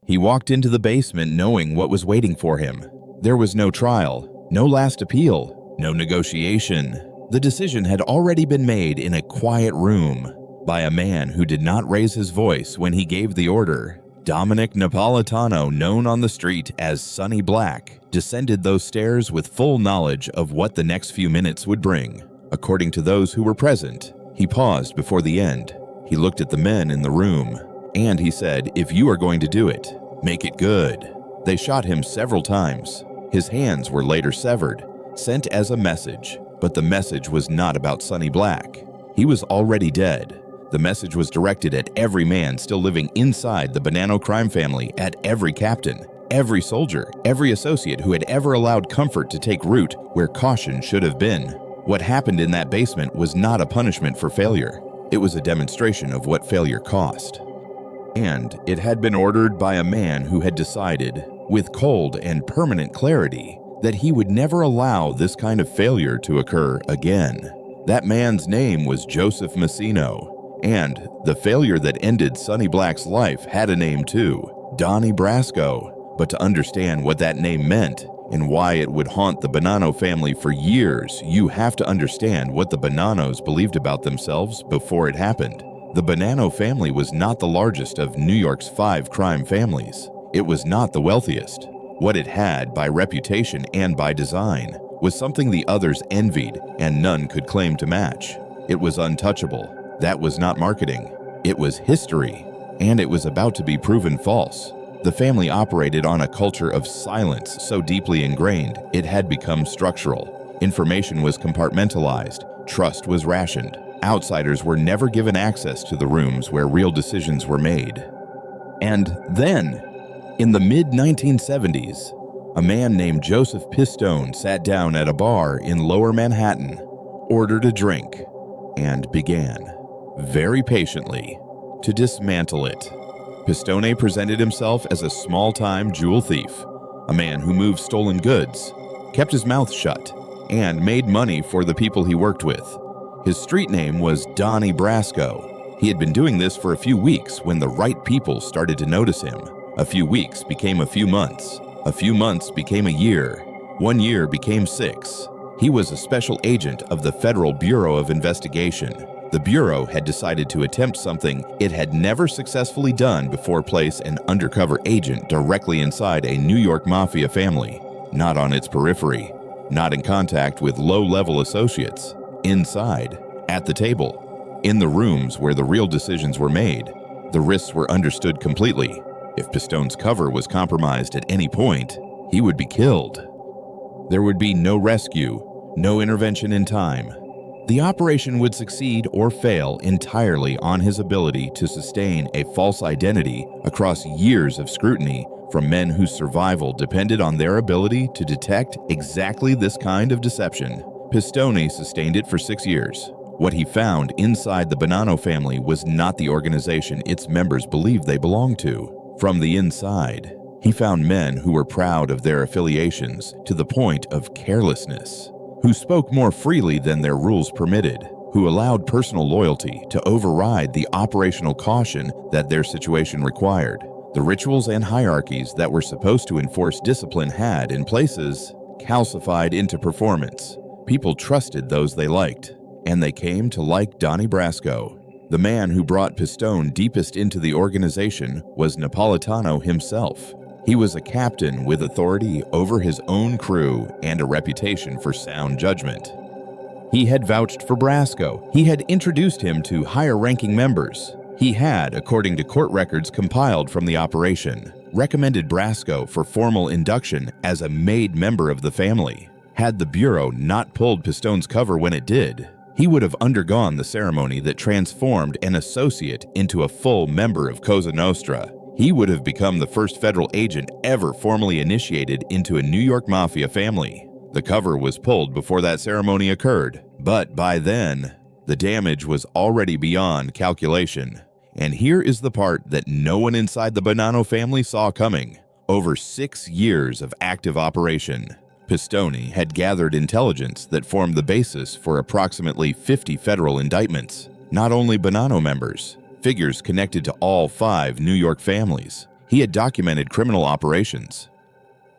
He walked into the basement knowing what was waiting for him. There was no trial, no last appeal, no negotiation. The decision had already been made in a quiet room by a man who did not raise his voice when he gave the order. Dominic Napolitano, known on the street as Sonny Black, descended those stairs with full knowledge of what the next few minutes would bring. According to those who were present, he paused before the end. He looked at the men in the room, and he said, "If you are going to do it, make it good." They shot him several times. His hands were later severed, sent as a message, but the message was not about Sonny Black. He was already dead. The message was directed at every man still living inside the Bonanno crime family, at every captain, every soldier, every associate who had ever allowed comfort to take root where caution should have been. What happened in that basement was not a punishment for failure. It was a demonstration of what failure cost. And it had been ordered by a man who had decided, with cold and permanent clarity, that he would never allow this kind of failure to occur again. That man's name was Joseph Pistone, and the failure that ended Sonny Black's life had a name too, Donnie Brasco. But to understand what that name meant and why it would haunt the Bonanno family for years, you have to understand what the Bonannos believed about themselves before it happened. The Bonanno family was not the largest of New York's 5 crime families. It was not the wealthiest. What it had, by reputation and by design, was something the others envied and none could claim to match. It was untouchable. That was not marketing. It was history, and it was about to be proven false. The family operated on a culture of silence so deeply ingrained, it had become structural. Information was compartmentalized. Trust was rationed. Outsiders were never given access to the rooms where real decisions were made. And then, in the mid-1970s, a man named Joseph Pistone sat down at a bar in Lower Manhattan, ordered a drink, and began, very patiently, to dismantle it. Pistone presented himself as a small-time jewel thief, a man who moved stolen goods, kept his mouth shut, and made money for the people he worked with. His street name was Donnie Brasco. He had been doing this for a few weeks when the right people started to notice him. A few weeks became a few months. A few months became a year. 1 year became 6. He was a special agent of the Federal Bureau of Investigation. The Bureau had decided to attempt something it had never successfully done before: place an undercover agent directly inside a New York Mafia family, not on its periphery, not in contact with low-level associates, inside, at the table, in the rooms where the real decisions were made. The risks were understood completely. If Pistone's cover was compromised at any point, he would be killed. There would be no rescue, no intervention in time. The operation would succeed or fail entirely on his ability to sustain a false identity across years of scrutiny from men whose survival depended on their ability to detect exactly this kind of deception. Pistone sustained it for 6 years. What he found inside the Bonanno family was not the organization its members believed they belonged to. From the inside, he found men who were proud of their affiliations to the point of carelessness, who spoke more freely than their rules permitted, who allowed personal loyalty to override the operational caution that their situation required. The rituals and hierarchies that were supposed to enforce discipline had, in places, calcified into performance. People trusted those they liked, and they came to like Donnie Brasco. The man who brought Pistone deepest into the organization was Napolitano himself. He was a captain with authority over his own crew and a reputation for sound judgment. He had vouched for Brasco. He had introduced him to higher-ranking members. He had, according to court records compiled from the operation, recommended Brasco for formal induction as a made member of the family. Had the Bureau not pulled Pistone's cover when it did, he would have undergone the ceremony that transformed an associate into a full member of Cosa Nostra. He would have become the first federal agent ever formally initiated into a New York Mafia family. The cover was pulled before that ceremony occurred, but by then, the damage was already beyond calculation. And here is the part that no one inside the Bonanno family saw coming. Over 6 years of active operation, Pistone had gathered intelligence that formed the basis for approximately 50 federal indictments. Not only Bonanno members, figures connected to all 5 New York families. He had documented criminal operations.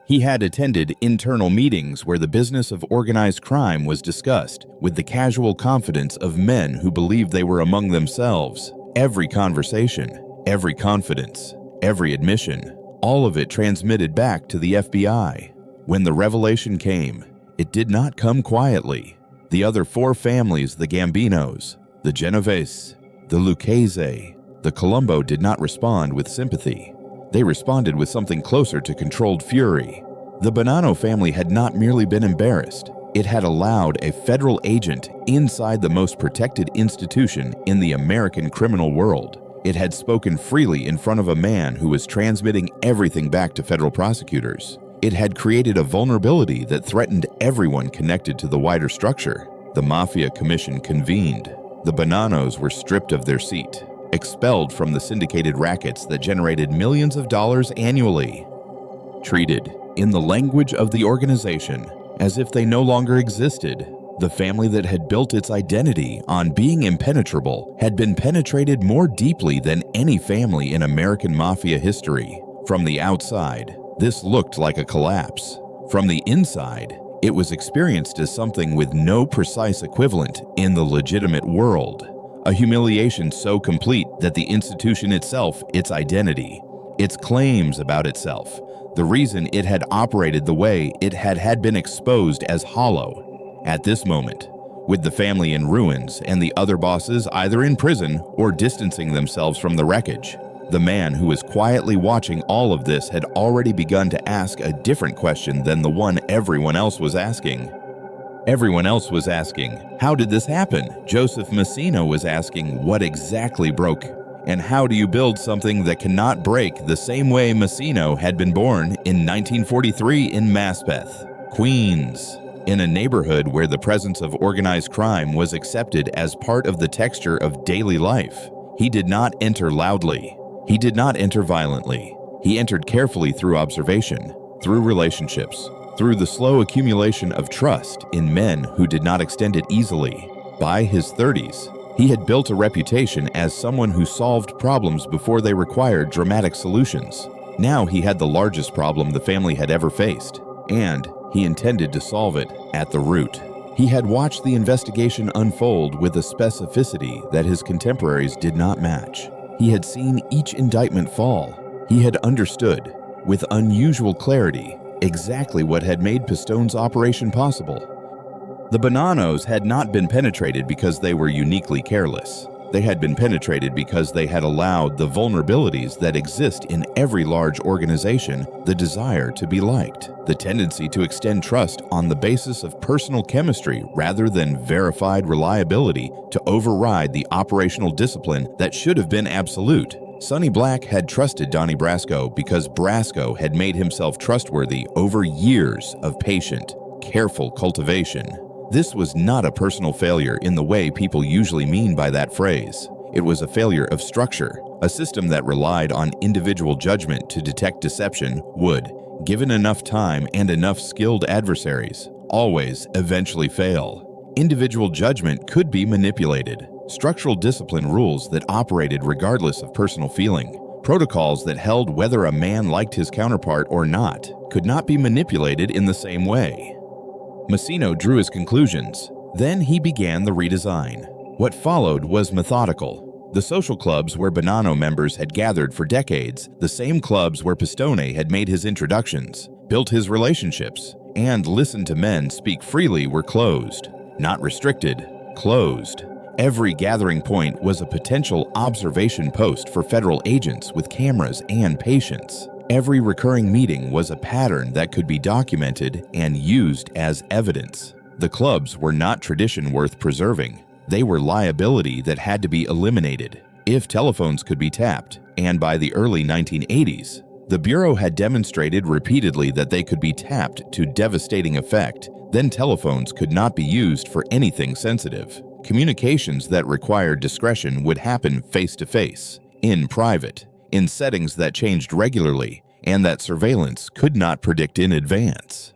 He had attended internal meetings where the business of organized crime was discussed with the casual confidence of men who believed they were among themselves. Every conversation, every confidence, every admission, all of it transmitted back to the FBI. When the revelation came, it did not come quietly. The other four families, the Gambinos, the Genovese, the Lucchese, the Colombo, did not respond with sympathy. They responded with something closer to controlled fury. The Bonanno family had not merely been embarrassed, it had allowed a federal agent inside the most protected institution in the American criminal world. It had spoken freely in front of a man who was transmitting everything back to federal prosecutors. It had created a vulnerability that threatened everyone connected to the wider structure. The Mafia Commission convened. The Bonannos were stripped of their seat, expelled from the syndicated rackets that generated millions of dollars annually, treated, in the language of the organization, as if they no longer existed. The family that had built its identity on being impenetrable had been penetrated more deeply than any family in American mafia history. From the outside, this looked like a collapse. From the inside, it was experienced as something with no precise equivalent in the legitimate world. A humiliation so complete that the institution itself, its identity, its claims about itself, the reason it had operated the way it had been exposed as hollow. At this moment, with the family in ruins and the other bosses either in prison or distancing themselves from the wreckage, the man who was quietly watching all of this had already begun to ask a different question than the one everyone else was asking. Everyone else was asking, how did this happen? Joseph Pistone was asking, what exactly broke? And how do you build something that cannot break the same way Pistone had been born in 1943 in Maspeth, Queens, in a neighborhood where the presence of organized crime was accepted as part of the texture of daily life? He did not enter loudly. He did not enter violently. He entered carefully through observation, through relationships, through the slow accumulation of trust in men who did not extend it easily. By his 30s, he had built a reputation as someone who solved problems before they required dramatic solutions. Now he had the largest problem the family had ever faced, and he intended to solve it at the root. He had watched the investigation unfold with a specificity that his contemporaries did not match. He had seen each indictment fall. He had understood, with unusual clarity, exactly what had made Pistone's operation possible. The Bonannos had not been penetrated because they were uniquely careless. They had been penetrated because they had allowed the vulnerabilities that exist in every large organization, the desire to be liked, the tendency to extend trust on the basis of personal chemistry rather than verified reliability, to override the operational discipline that should have been absolute. Sonny Black had trusted Donnie Brasco because Brasco had made himself trustworthy over years of patient, careful cultivation. This was not a personal failure in the way people usually mean by that phrase. It was a failure of structure. A system that relied on individual judgment to detect deception would, given enough time and enough skilled adversaries, always eventually fail. Individual judgment could be manipulated. Structural discipline rules that operated regardless of personal feeling, protocols that held whether a man liked his counterpart or not, could not be manipulated in the same way. Pistone drew his conclusions. Then he began the redesign. What followed was methodical. The social clubs where Bonanno members had gathered for decades, the same clubs where Pistone had made his introductions, built his relationships, and listened to men speak freely, were closed. Not restricted, closed. Every gathering point was a potential observation post for federal agents with cameras and patience. Every recurring meeting was a pattern that could be documented and used as evidence. The clubs were not tradition worth preserving. They were liability that had to be eliminated. If telephones could be tapped, and by the early 1980s, the Bureau had demonstrated repeatedly that they could be tapped to devastating effect, then telephones could not be used for anything sensitive. Communications that required discretion would happen face-to-face, in private, in settings that changed regularly, and that surveillance could not predict in advance.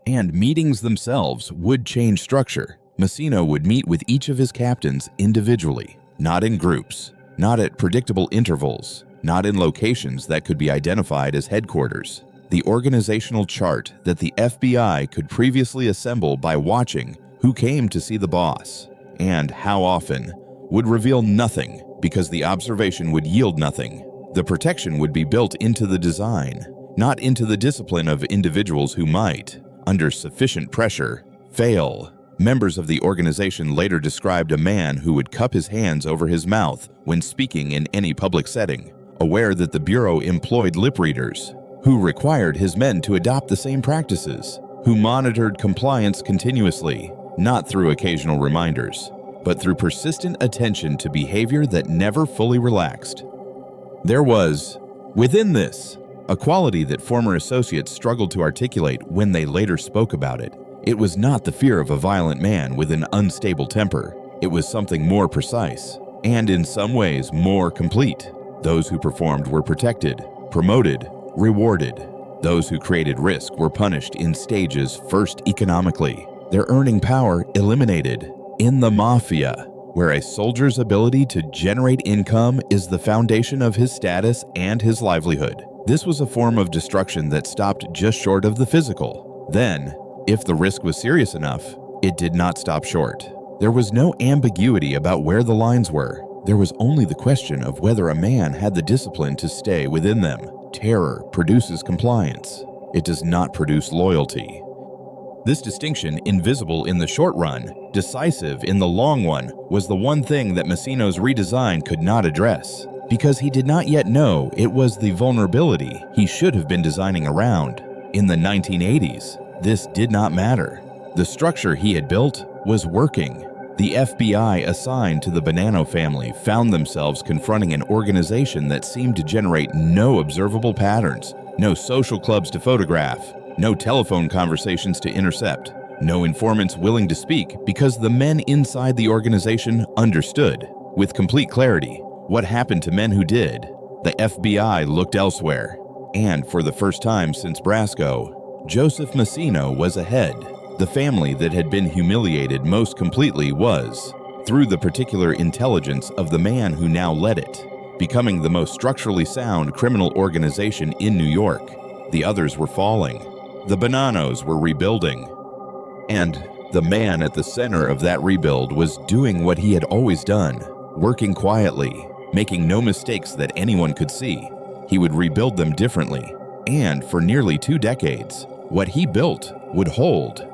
And meetings themselves would change structure. Pistone would meet with each of his captains individually, not in groups, not at predictable intervals. not in locations that could be identified as headquarters. The organizational chart that the FBI could previously assemble by watching who came to see the boss and how often would reveal nothing because the observation would yield nothing. The protection would be built into the design, not into the discipline of individuals who might, under sufficient pressure, fail. Members of the organization later described a man who would cup his hands over his mouth when speaking in any public setting, aware that the Bureau employed lip readers, who required his men to adopt the same practices, who monitored compliance continuously, not through occasional reminders, but through persistent attention to behavior that never fully relaxed. There was, within this, a quality that former associates struggled to articulate when they later spoke about it. It was not the fear of a violent man with an unstable temper. It was something more precise, and in some ways more complete. Those who performed were protected, promoted, rewarded. Those who created risk were punished in stages, first economically, their earning power eliminated. In the mafia, where a soldier's ability to generate income is the foundation of his status and his livelihood. This was a form of destruction that stopped just short of the physical. Then, if the risk was serious enough, it did not stop short. There was no ambiguity about where the lines were. There was only the question of whether a man had the discipline to stay within them. Terror produces compliance. It does not produce loyalty. This distinction, invisible in the short run, decisive in the long one, was the one thing that Massino's redesign could not address, because he did not yet know it was the vulnerability he should have been designing around. In the 1980s, this did not matter. The structure he had built was working. The FBI assigned to the Bonanno family found themselves confronting an organization that seemed to generate no observable patterns, no social clubs to photograph, no telephone conversations to intercept, no informants willing to speak because the men inside the organization understood, with complete clarity, what happened to men who did. The FBI looked elsewhere, and for the first time since Brasco, Joseph Massino was ahead. The family that had been humiliated most completely was, through the particular intelligence of the man who now led it, becoming the most structurally sound criminal organization in New York. The others were falling. The Bonannos were rebuilding. And the man at the center of that rebuild was doing what he had always done, working quietly, making no mistakes that anyone could see. He would rebuild them differently, and for nearly 2 decades, what he built would hold.